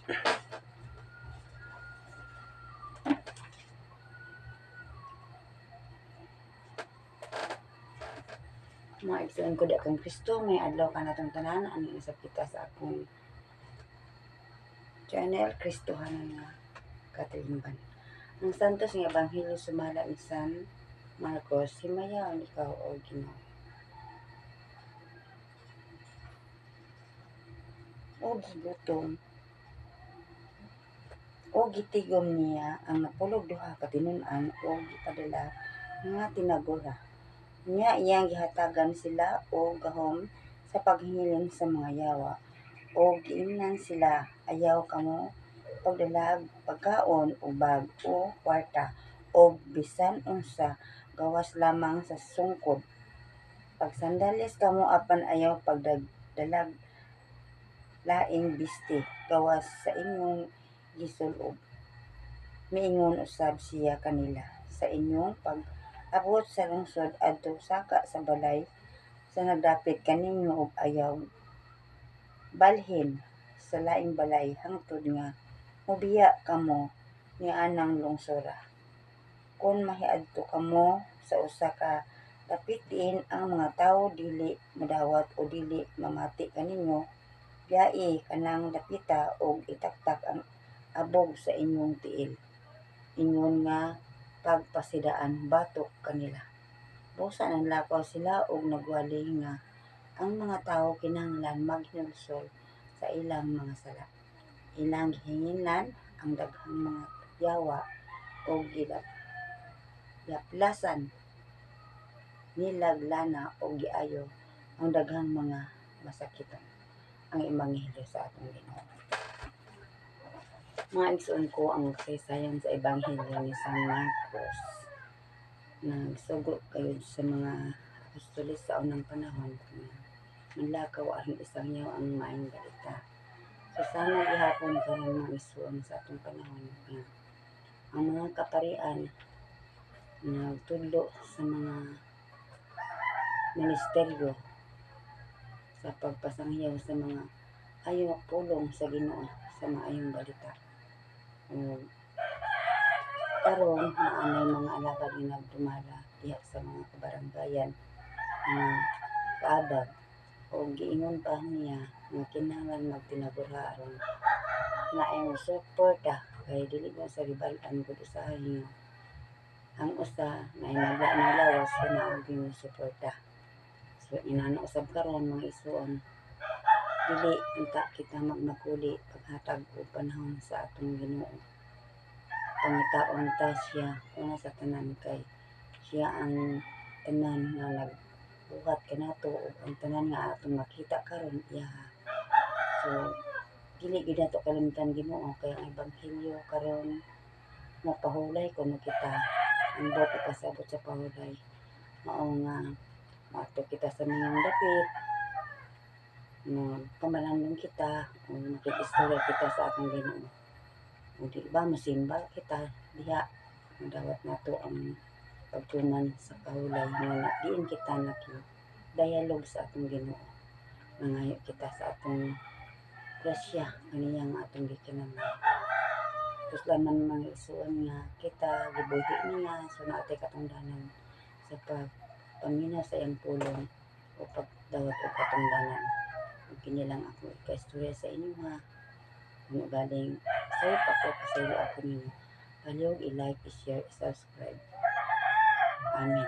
Mga igsoon ko di akong Kristo, may adlaw ka natong tanan, ani isa kita sa akong channel, Kristohanan nga katilingban. Ang santos nga ebanghelyo sumala ni San Marcos, himayaon ikaw o Ginoo. O gibuton, o gitigom niya ang napulog duha ka tinun-an o gipadala nga tinagura. Nya iyang gihatagan sila og gahom sa paghiling sa mga yawa o giingnan sila, ayaw kamo pagdalag pagkaon o bag o kwarta o bisan unsa, gawas lamang sa sungkod. Pagsandalis kamo apan ayaw pagdalag laing bisti, gawas sa inyong gisulob. Miingon usab siya kanila, sa inyong pag-abot sa lungsod adto saka sa balay, sa nagdapit kaninyo og ayaw balhin sa laing balay hangtod nga mobiya kamo nianang lungsura. Kung mahiadto kamo sa usa ka dapit diin ang mga tawo dili madawat o dili mamati kaninyo, biyae kanang dapita ug itaktak ang abog sa inyong tiil. Ingon nga pagpasidaan batok kanila. Busa nanlakaw sila og nagwali nga ang mga tawo kinahanglan maghinulsol sa ilang mga sala. Ilang gihinginan ang daghang mga yawa o gilaplasan, nilaglana o giayo ang daghang mga masakitan. Ang ebanghelyo sa atong Ginoo. Mga igsoon ko, ang kasaysayan sa ebanghelyo ni San Marcos nagsugo kayo sa mga apostoles sa unang panahon nga manlakaw aron isangyaw ang maayong balita. So sana gihapon karon mga igsoon sa atong panahon nga ang mga kaparian nagtudlo sa mga ministeryo sa pagpasangyaw sa mga ayaw pulong sa Ginoo sa maayong balita. Karon naanay mga alagad nga nagdumala diha sa mga kabaranggayan nga kaabag o giingon pa niya nga kinahanglan magtinagura aron naay mo suporta kay dili mo sa ribal-an gud usahay nga ang usa naay naglawas hinaagi mo suporta. So inana usab karon mga igsoon, dili unta kita magmakuli paghatag og panahon sa atong Ginoo. Pangitaon ta siya una sa tanan kay siya ang tanan nga nagbuhat kanato ug ang tanan nga atong makita karon iya. So dili gid nato kalimtan Ginoo kay ang ebanghelyo karon mapahulay kuno kita ambot ipasabot sa pahulay mao nga maadto kita sa miyang dapit magkamalandong kita o makikistorya kita sa atong Ginoo. O di ba masimba kita diha madawat nato ang pagtuman sa kahulay nga diin kita dialog sa atong Ginoo. Nangayo kita sa atong grasya kaniya nga atong gikinahanglan. Tapos laman mga igsoon nga kita gibuhi niya so naatay katungdanan sa pagpaminaw sa iyang pulong o pagdawat og katungdanan. Ug kini lang ako ikaistorya sa inyo nga kung galing sayop ako pasaylo ako ninyo. Palihog i-like, i-share, i-subscribe. Amen.